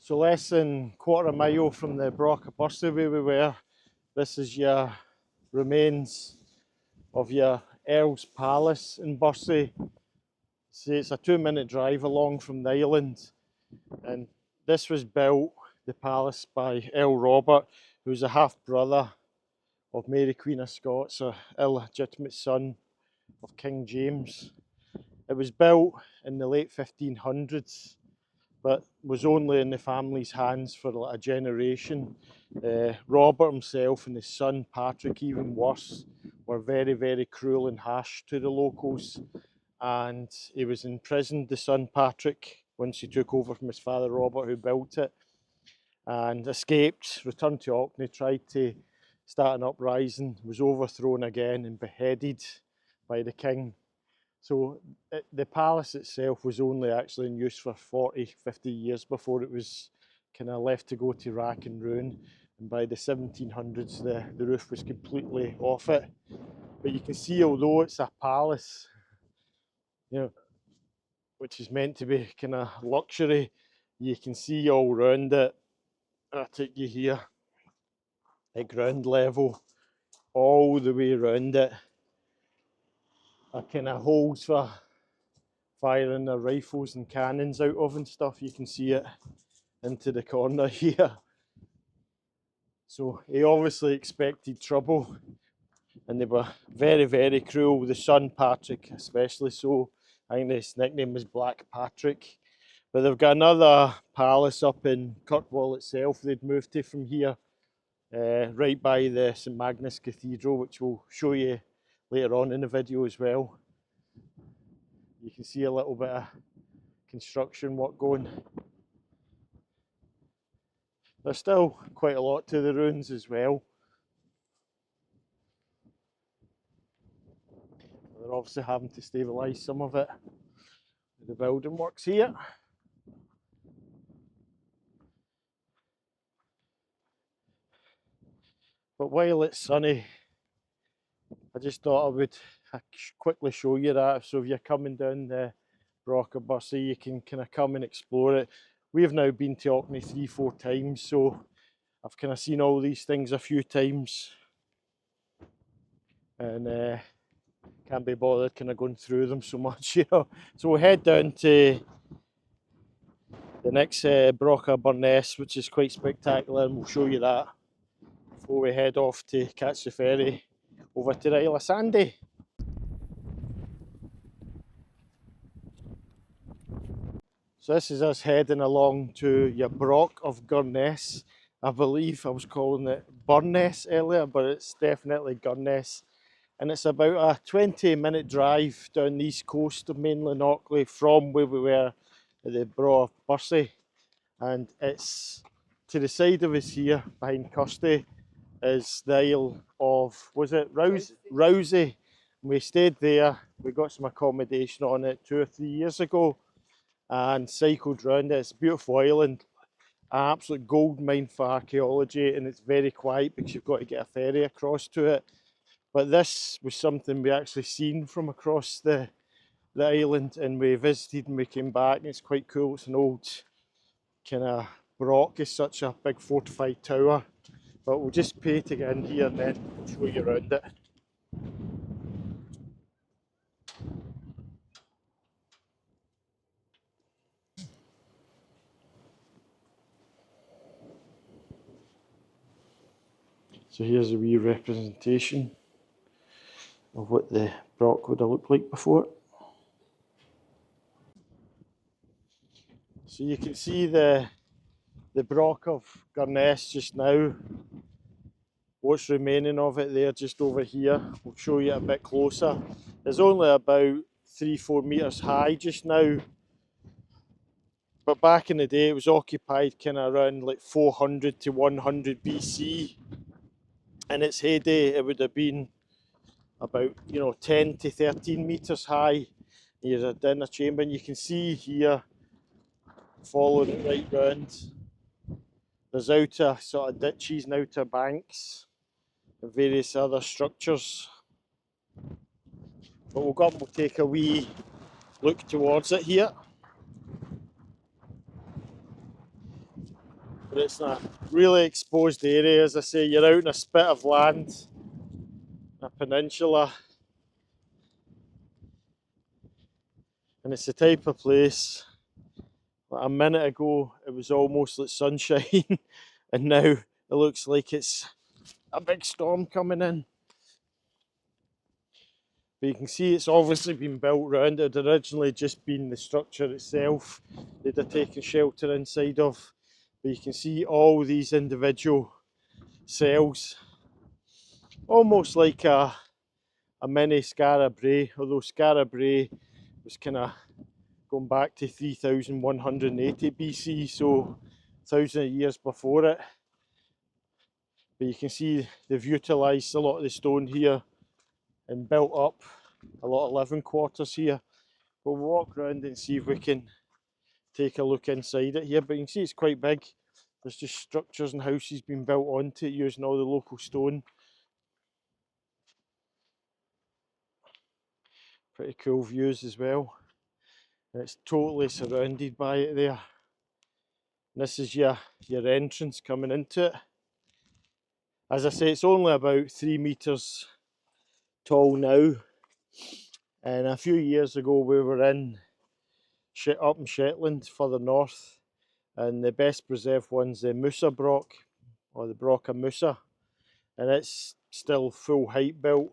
So less than quarter mile from the BROCH of BIRSAY where we were, this is your remains of your EARLS Palace in BIRSAY. See, it's a 2-minute drive along from the island, and this was built, the palace, by Earl Robert, who's a half-brother of Mary Queen of Scots, an illegitimate son of King James. It was built in the late 1500s, but was only in the family's hands for like a generation. Robert himself and his son Patrick, even worse, were very, very cruel and harsh to the locals, and he was imprisoned, the son Patrick, once he took over from his father Robert, who built it, and escaped, returned to Orkney, tried to start an uprising, was overthrown again and beheaded by the king. So the palace itself was only actually in use for 40-50 years before it was kind of left to go to rack and ruin, and by the 1700s the roof was completely off it. But you can see, although it's a palace, you know, which is meant to be kind of luxury, you can see all round it. I'll take you here at ground level, all the way around it are kind of holes for firing their rifles and cannons out of and stuff. You can see it into the corner here. So he obviously expected trouble, and they were very, very cruel. The son Patrick especially so. I think his nickname was Black Patrick. But they've got another palace up in Kirkwall itself they'd moved to from here, right by the St Magnus Cathedral, which we'll show you later on in the video as well. You can see a little bit of construction work going. There's still quite a lot to the ruins as well. They're obviously having to stabilise some of it. The building works here. But while it's sunny, I just thought I would quickly show you that. So if you're coming down the BROCH of BIRSAY, you can kind of come and explore it. We have now been to Orkney 3-4 times, so I've kind of seen all these things a few times, and can't be bothered kind of going through them so much, you know. So we'll head down to the next BROCH of GURNESS, which is quite spectacular, and we'll show you that before we head off to catch the ferry over to the Isle of SANDAY. So this is us heading along to your BROCH of GURNESS. I believe I was calling it BURNESS earlier, but it's definitely GURNESS. And it's about a 20-minute drive down the east coast of mainland Orkney from where we were at the BROCH of BIRSAY. And it's to the side of us here, behind KIRSTY, is the Isle of, was it Rousey? We stayed there, we got some accommodation on it 2 or 3 years ago and cycled around it. It's a beautiful island, an absolute gold mine for archaeology, and it's very quiet because you've got to get a ferry across to it. But this was something we actually seen from across the island, and we visited and we came back, and it's quite cool. It's an old kind of BROCH, is such a big fortified tower. But we'll just pay to get in here and then show you around it. So here's a wee representation of what the BROCH would have looked like before. So you can see the BROCH of GURNESS just now. What's remaining of it there just over here. We'll show you a bit closer. It's only about 3-4 metres high just now. But back in the day it was occupied kind of around like 400 to 100 BC. In its heyday it would have been about, you know, 10 to 13 metres high. Here's a dinner chamber, and you can see here, following it right round, there's outer sort of ditches and outer banks and various other structures. But we'll go up and we'll take a wee look towards it here. but it's a really exposed area. As I say, you're out in a spit of land, a peninsula, and it's the type of place, like a minute ago it was almost like sunshine and now it looks like it's a big storm coming in. But you can see it's obviously been built round. It had originally just been the structure itself they'd have taken shelter inside of. But you can see all these individual cells, almost like a mini Skara Brae, although Skara Brae was kind of going back to 3180 BC, so 1,000 years before it. But you can see they've utilised a lot of the stone here and built up a lot of living quarters here. We'll walk around and see if we can take a look inside it here, but you can see it's quite big. There's just structures and houses being built onto it using all the local stone. Pretty cool views as well. And it's totally surrounded by it there. And this is your entrance coming into it. As I say, it's only about 3 metres tall now. And a few years ago we were up in Shetland further north, and the best preserved one's the Musa BROCH, or the BROCH of Musa, and it's still full height built.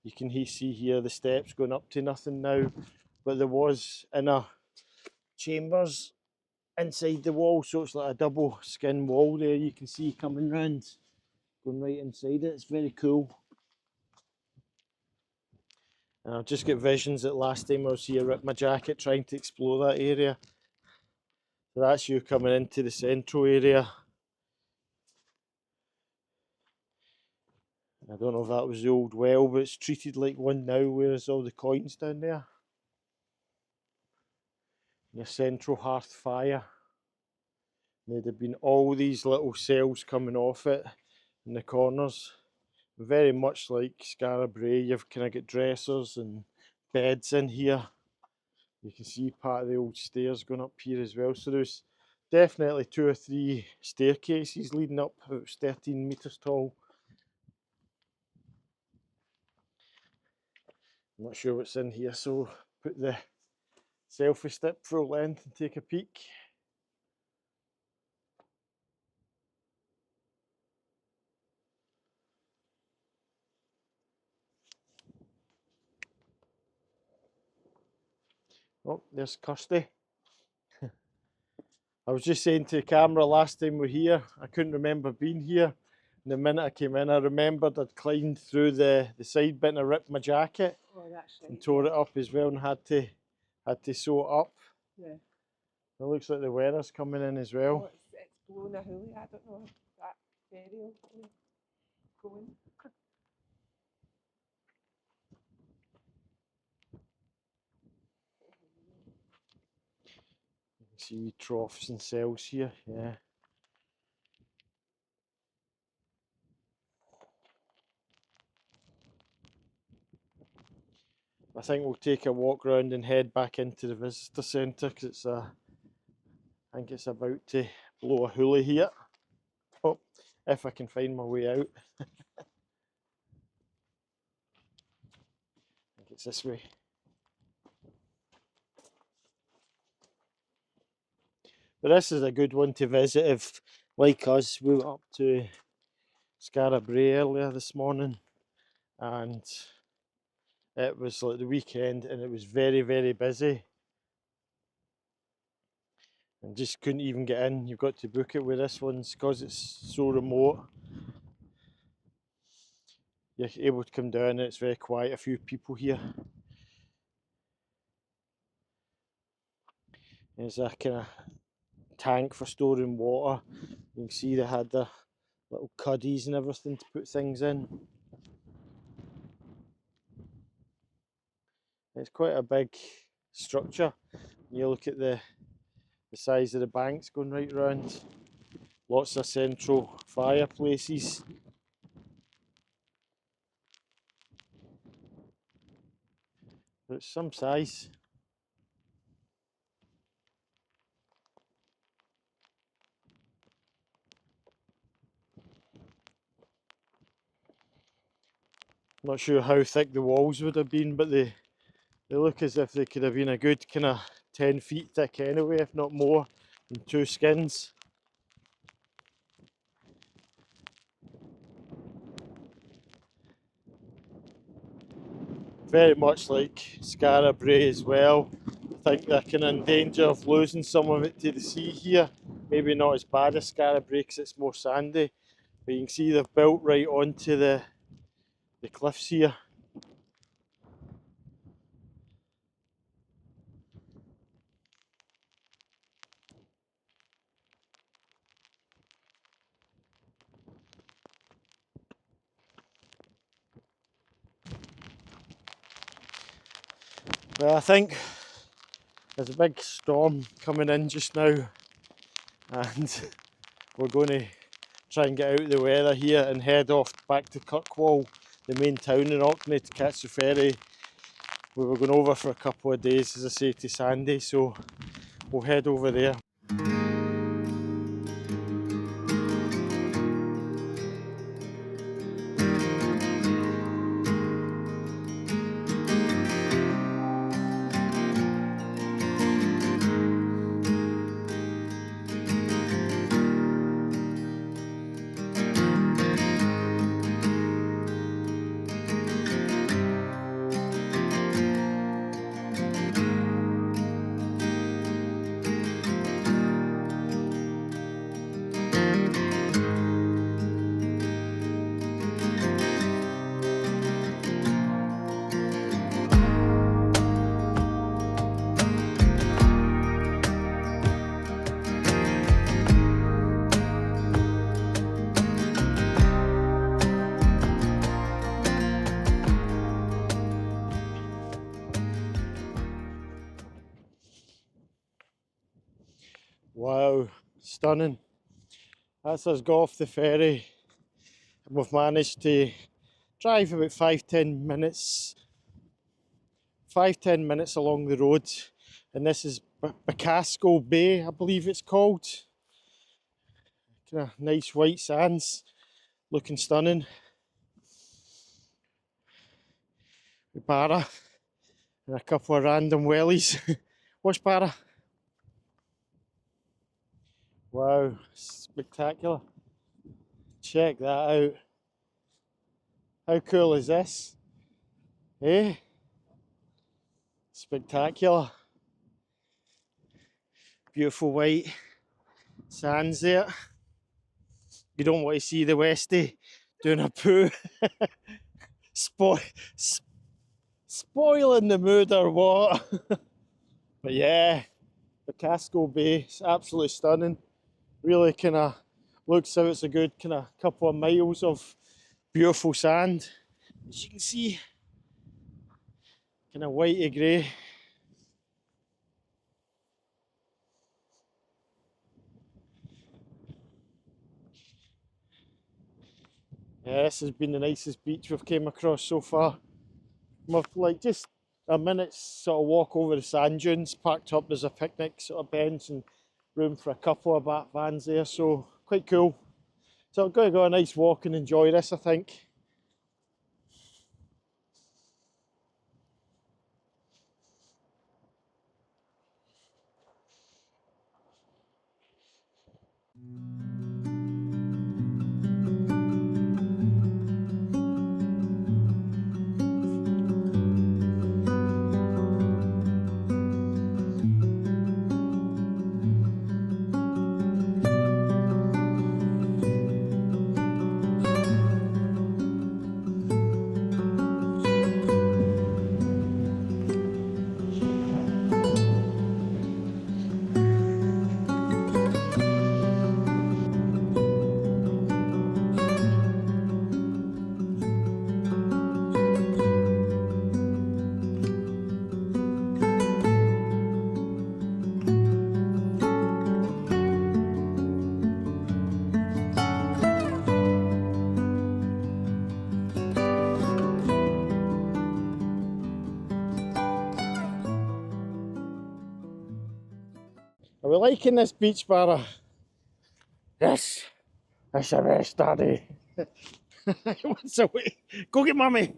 You can see here the steps going up to nothing now, but there was inner chambers inside the wall, so it's like a double skin wall there you can see coming round, going right inside it. It's very cool. And I've just got visions that last time I was here, ripped my jacket trying to explore that area. So that's you coming into the central area. I don't know if that was the old well, but it's treated like one now, whereas all the coins down there. Your central hearth fire. There'd have been all these little cells coming off it in the corners. Very much like Skara Brae, you've kind of got dressers and beds in here. You can see part of the old stairs going up here as well. So there's definitely 2 or 3 staircases leading up. It was 13 metres tall. I'm not sure what's in here, so put the selfie stick full length and take a peek. Oh, there's Kirsty. I was just saying to the camera last time we were here, I couldn't remember being here. And the minute I came in, I remembered I'd climbed through the side bit and I ripped my jacket and tore it up as well and had to sew it up. Yeah. It looks like the weather's coming in as well. Oh, it's blowing a hoolie. I don't know if that ferry will go in. You can see troughs and cells here, yeah. I think we'll take a walk round and head back into the visitor centre because it's I think it's about to blow a hoolie here. Oh, if I can find my way out. I think it's this way. But this is a good one to visit if, like us, we went up to Skara Brae earlier this morning and it was like the weekend and it was very, very busy. And just couldn't even get in. You've got to book it with this one's because it's so remote. You're able to come down and it's very quiet, a few people here. There's a kind of tank for storing water. You can see they had the little cuddies and everything to put things in. It's quite a big structure. You look at the size of the banks going right around. Lots of central fireplaces. But it's some size. Not sure how thick the walls would have been, but they look as if they could have been a good kind of 10 feet thick anyway, if not more, and 2 skins. Very much like Skara Brae as well. I think they're kind of in danger of losing some of it to the sea here. Maybe not as bad as Skara Brae because it's more sandy, but you can see they've built right onto the cliffs here. Well, I think there's a big storm coming in just now, and we're going to try and get out of the weather here and head off back to Kirkwall, the main town in Orkney, to catch the ferry. We were going over for a couple of days, as I say, to Sanday, so we'll head over there. Wow, stunning. That's us got off the ferry, and we've managed to drive about 5-10 minutes along the road, and this is Basco Bay, I believe it's called. Kind of nice white sands, looking stunning. With Barra and a couple of random wellies. Watch Barra. Wow, spectacular. Check that out. How cool is this? Eh? Spectacular. Beautiful white sands there. You don't want to see the Westie doing a poo. Spoiling the mood or what? But yeah, the Basco Bay is absolutely stunning. Really kind of looks out it's a good kind of couple of miles of beautiful sand. As you can see, kind of whitey grey. Yeah, this has been the nicest beach we've came across so far. We've like just a minute's sort of walk over the sand dunes, parked up, there's a picnic sort of bench and room for a couple of vans there, so quite cool. So I'm going to go a nice walk and enjoy this, I think. Are we liking this beach, Barra? Yes, it's the best, Daddy. What's away? Go get mummy.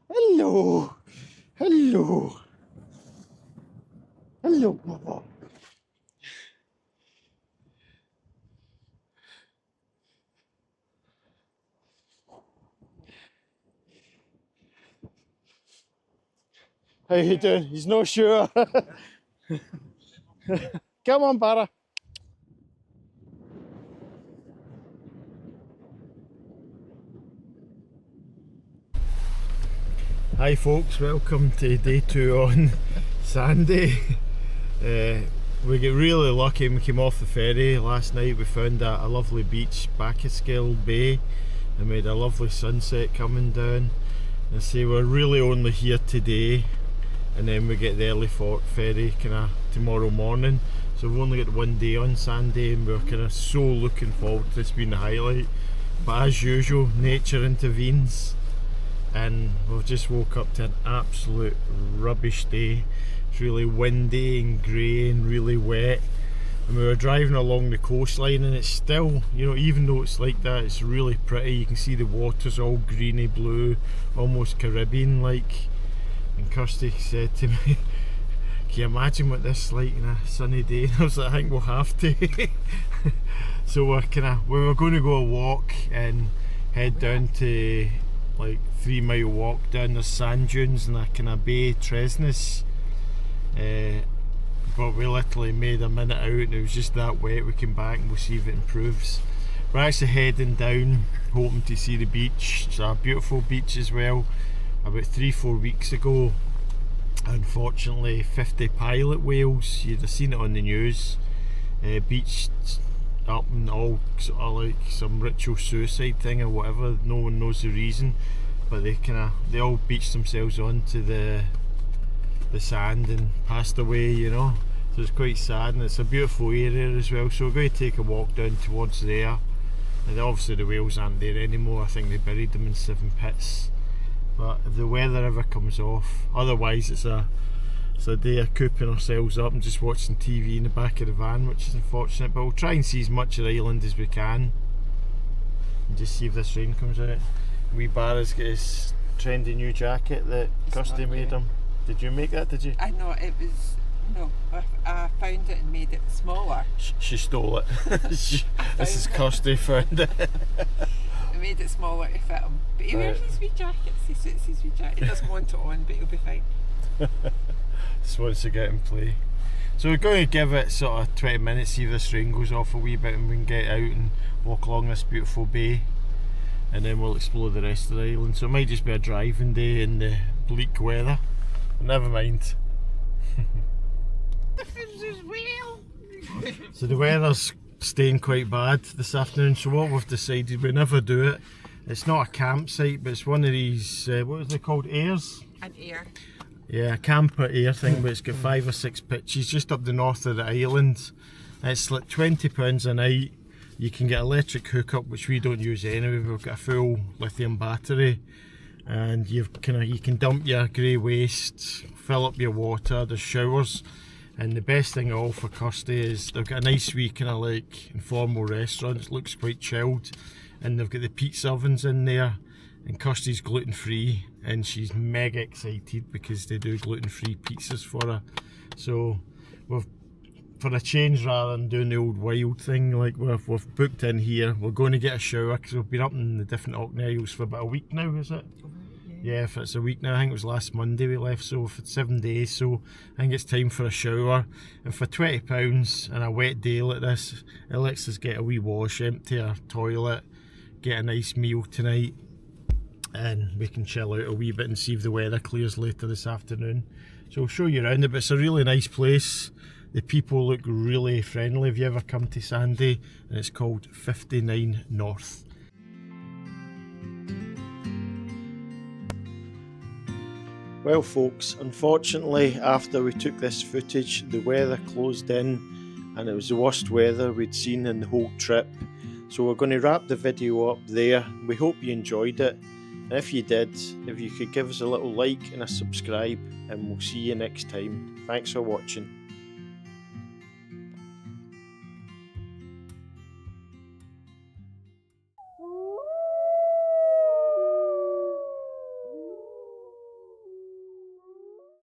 Hello. Hello. Hello, Papa. How you doing? He's not sure. Come on, Barra. Hi folks, welcome to day 2 on Sanday. We get really lucky when we came off the ferry last night. We found a lovely beach, Basco Bay, and we had a lovely sunset coming down. And say we're really only here today, and then we get the early ferry kind of tomorrow morning. So we've only got 1 day on Sanday, and we're kind of so looking forward to this being the highlight. But as usual, nature intervenes, and we've just woke up to an absolute rubbish day. It's really windy and grey and really wet, and we were driving along the coastline, and it's still, you know, even though it's like that, it's really pretty. You can see the water's all greeny blue, almost Caribbean like. And Kirsty said to me, can you imagine what this is like on a sunny day? And I was like, I think we'll have to. So we were going to go a walk and head down to like 3-mile walk down the sand dunes in a kind of Bay Tresness, but we literally made a minute out and it was just that wet. We came back and we'll see if it improves. We're actually heading down hoping to see the beach. It's a beautiful beach as well. About 3-4 weeks ago, unfortunately 50 pilot whales, you'd have seen it on the news, beached up and all sort of like some ritual suicide thing or whatever. No one knows the reason, but they all beached themselves onto the sand and passed away, you know. So it's quite sad, and it's a beautiful area as well. So we're going to take a walk down towards there, and obviously the whales aren't there anymore. I think they buried them in 7 pits. But if the weather ever comes off, otherwise it's a day of cooping ourselves up and just watching TV in the back of the van, which is unfortunate. But we'll try and see as much of the island as we can and just see if this rain comes out. Wee Barra's got his trendy new jacket that Kirsty made him. Did you make that, did you? I know, it was, no, I found it and made it smaller. She stole it. This is Kirsty found it. I made it smaller to fit him. But he wears his wee jackets, he suits his wee jacket. He doesn't want it on, but he'll be fine. Just wants to get in play. So we're going to give it sort of 20 minutes, see if this rain goes off a wee bit and we can get out and walk along this beautiful bay, and then we'll explore the rest of the island. So it might just be a driving day in the bleak weather, but never mind. So the weather's staying quite bad this afternoon, so what we've decided, we never do it. It's not a campsite, but it's one of these, what are they called, airs? An air. Yeah, a camper air thing, but it's got 5 or 6 pitches just up the north of the island. It's like £20 a night. You can get electric hookup, which we don't use anyway. We've got a full lithium battery, and you can dump your grey waste, fill up your water, there's showers. And the best thing of all for Kirsty is they've got a nice wee kind of like informal restaurant. It looks quite chilled, and they've got the pizza ovens in there, and Kirsty's gluten free and she's mega excited because they do gluten free pizzas for her. So we've, for a change, rather than doing the old wild thing, like we've booked in here. We're going to get a shower because we've been up in the different Orkney Isles for about a week now, is it? Yeah, if it's a week now. I think it was last Monday we left, so for 7 days, so I think it's time for a shower. And for £20 and a wet day like this, it lets us get a wee wash, empty our toilet, get a nice meal tonight, and we can chill out a wee bit and see if the weather clears later this afternoon. So I'll show you around it, but it's a really nice place. The people look really friendly. If you ever come to Sanday, and it's called 59 North. Well folks, unfortunately after we took this footage the weather closed in and it was the worst weather we'd seen in the whole trip. So we're going to wrap the video up there. We hope you enjoyed it. And if you did, if you could give us a little like and a subscribe, and we'll see you next time. Thanks for watching.